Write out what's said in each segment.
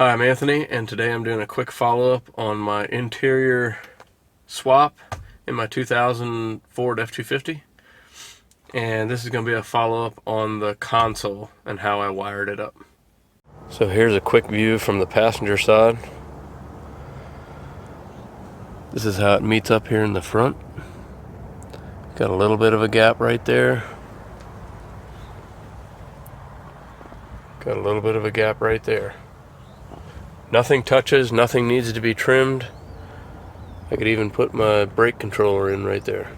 Hi, I'm Anthony, and today I'm doing a quick follow-up on my interior swap in my 2000 Ford F-250. And this is going to be a follow-up on the console and how I wired it up. So here's a quick view from the passenger side. This is how it meets up here in the front. Got a little bit of a gap right there. Got a little bit of a gap right there. Nothing touches, nothing needs to be trimmed. I could even put my brake controller in right there.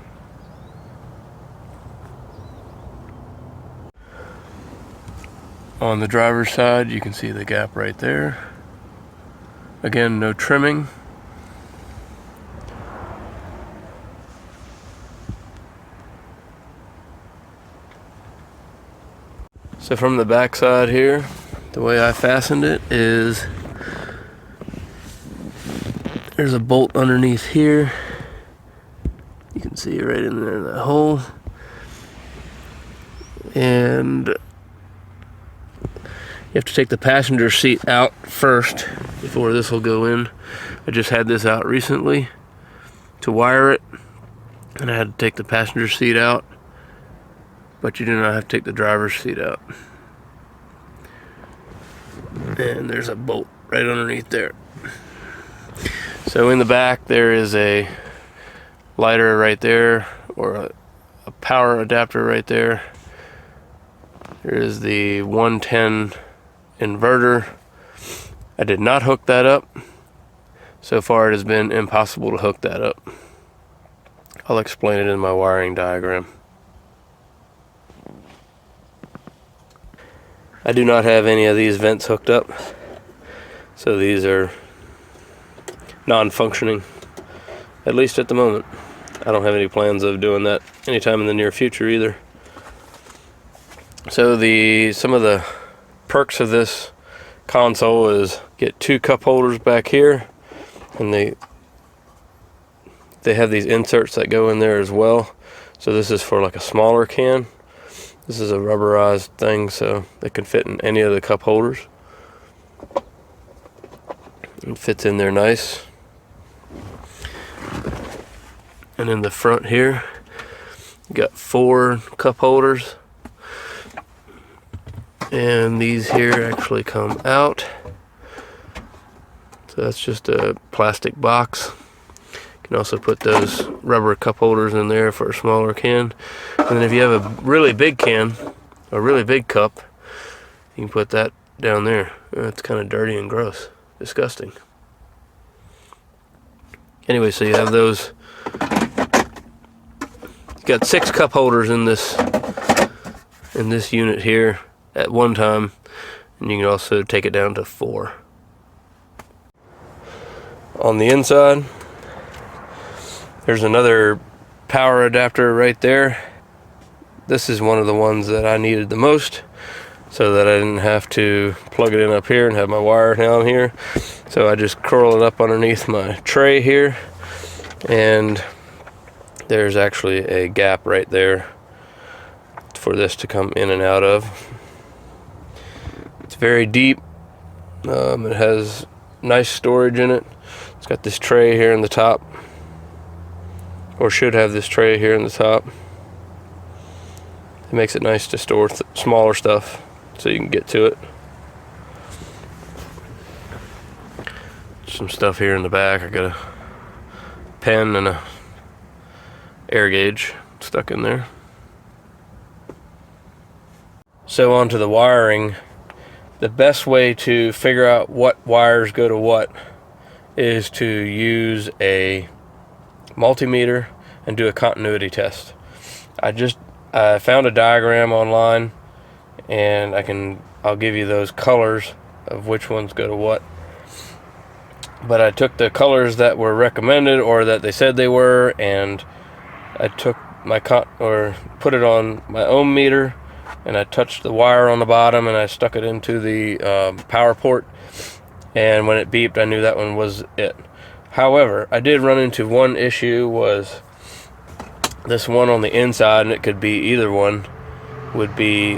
On the driver's side, you can see the gap right there. Again, no trimming. So from the back side here, the way I fastened it is there's a bolt underneath here. You can see it right in there, that hole. And you have to take the passenger seat out first before this will go in. I just had this out recently to wire it, and I had to take the passenger seat out, but you do not have to take the driver's seat out. And there's a bolt right underneath there. So in the back there is a lighter right there, or a power adapter right there. There is the 110 inverter. I did not hook that up. So far it has been impossible to hook that up. I'll explain it in my wiring diagram. I do not have any of these vents hooked up, so these are non-functioning, at least at the moment. I don't have any plans of doing that anytime in the near future either. So some of the perks of this console is get 2 cup holders back here, and they have these inserts that go in there as well. So this is for like a smaller can. This is a rubberized thing, so it can fit in any of the cup holders. It fits in there nice. And in the front here, you got 4 cup holders. And these here actually come out. So that's just a plastic box. You can also put those rubber cup holders in there for a smaller can. And then if you have a really big can, a really big cup, you can put that down there. It's kind of dirty and gross. Disgusting. Anyway, so you have those. You got 6 cup holders in this unit here at one time, and you can also take it down to 4. On the inside, there's another power adapter right there. This is one of the ones that I needed the most, so that I didn't have to plug it in up here and have my wire down here. So I just curl it up underneath my tray here, and there's actually a gap right there for this to come in and out of. It's very deep. It has nice storage in it. It's got this tray here in the top, or should have this tray here in the top. It makes it nice to store smaller stuff so you can get to it. Some stuff here in the back. I got a pen and a air gauge stuck in there. So onto the wiring. The best way to figure out what wires go to what is to use a multimeter and do a continuity test. I found a diagram online, and I'll give you those colors of which ones go to what. But I took the colors that were recommended, or that they said they were, and I took put it on my ohm meter, and I touched the wire on the bottom, and I stuck it into the power port, and when it beeped, I knew that one was it. However, I did run into one issue, was this one on the inside, and it could be either one, would be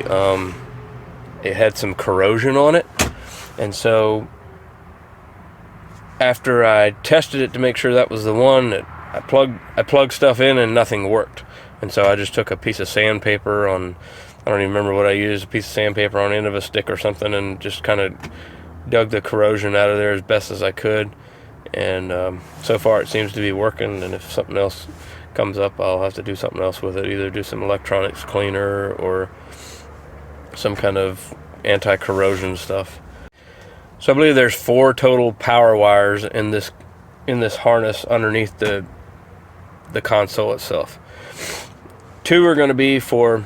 it had some corrosion on it, and so after I tested it to make sure that was the one, I plugged stuff in and nothing worked. And so I just took a piece of sandpaper on, I don't even remember what I used, a piece of sandpaper on the end of a stick or something, and just kind of dug the corrosion out of there as best as I could. And so far it seems to be working, and if something else comes up, I'll have to do something else with it, either do some electronics cleaner or some kind of anti-corrosion stuff. So I believe there's 4 total power wires in this harness underneath the console itself. 2 are going to be for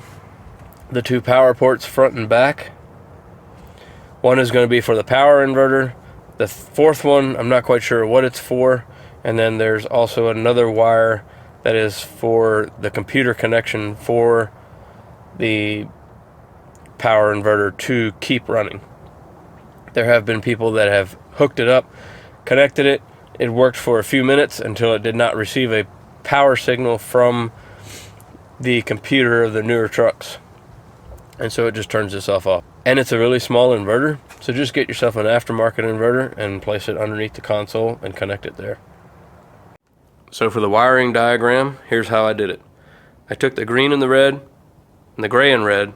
the 2 power ports front and back. 1 is going to be for the power inverter. The 4th one, I'm not quite sure what it's for. And then there's also another wire that is for the computer connection for the power inverter to keep running. There have been people that have hooked it up, connected it. It worked for a few minutes until it did not receive a power signal from the computer of the newer trucks, and so it just turns itself off. And it's a really small inverter, so just get yourself an aftermarket inverter and place it underneath the console and connect it there. So for the wiring diagram, here's how I did it. I took the green and the red and the gray and red,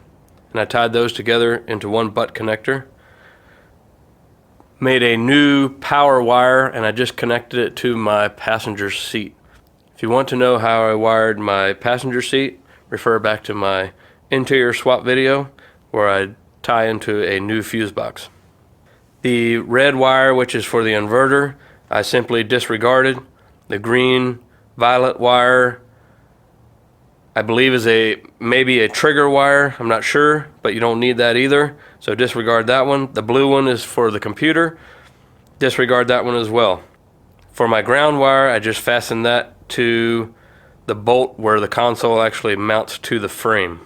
and I tied those together into one butt connector, made a new power wire, and I just connected it to my passenger seat. If you want to know how I wired my passenger seat, refer back to my interior swap video where I tie into a new fuse box. The red wire, which is for the inverter, I simply disregarded. The green violet wire, I believe, is maybe a trigger wire. I'm not sure, but you don't need that either, so disregard that one. The blue one is for the computer. Disregard that one as well. For my ground wire, I just fastened that to the bolt where the console actually mounts to the frame.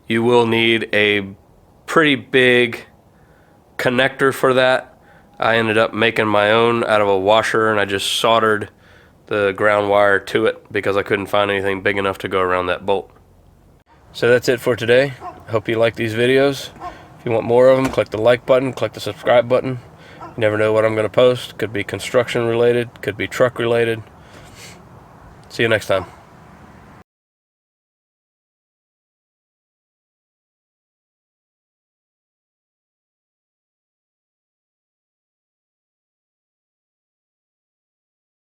You will need a pretty big connector for that. I ended up making my own out of a washer, and I just soldered the ground wire to it because I couldn't find anything big enough to go around that bolt. So that's it for today. Hope you like these videos. If you want more of them, click the like button, click the subscribe button. You never know what I'm going to post. Could be construction related, could be truck related. See you next time.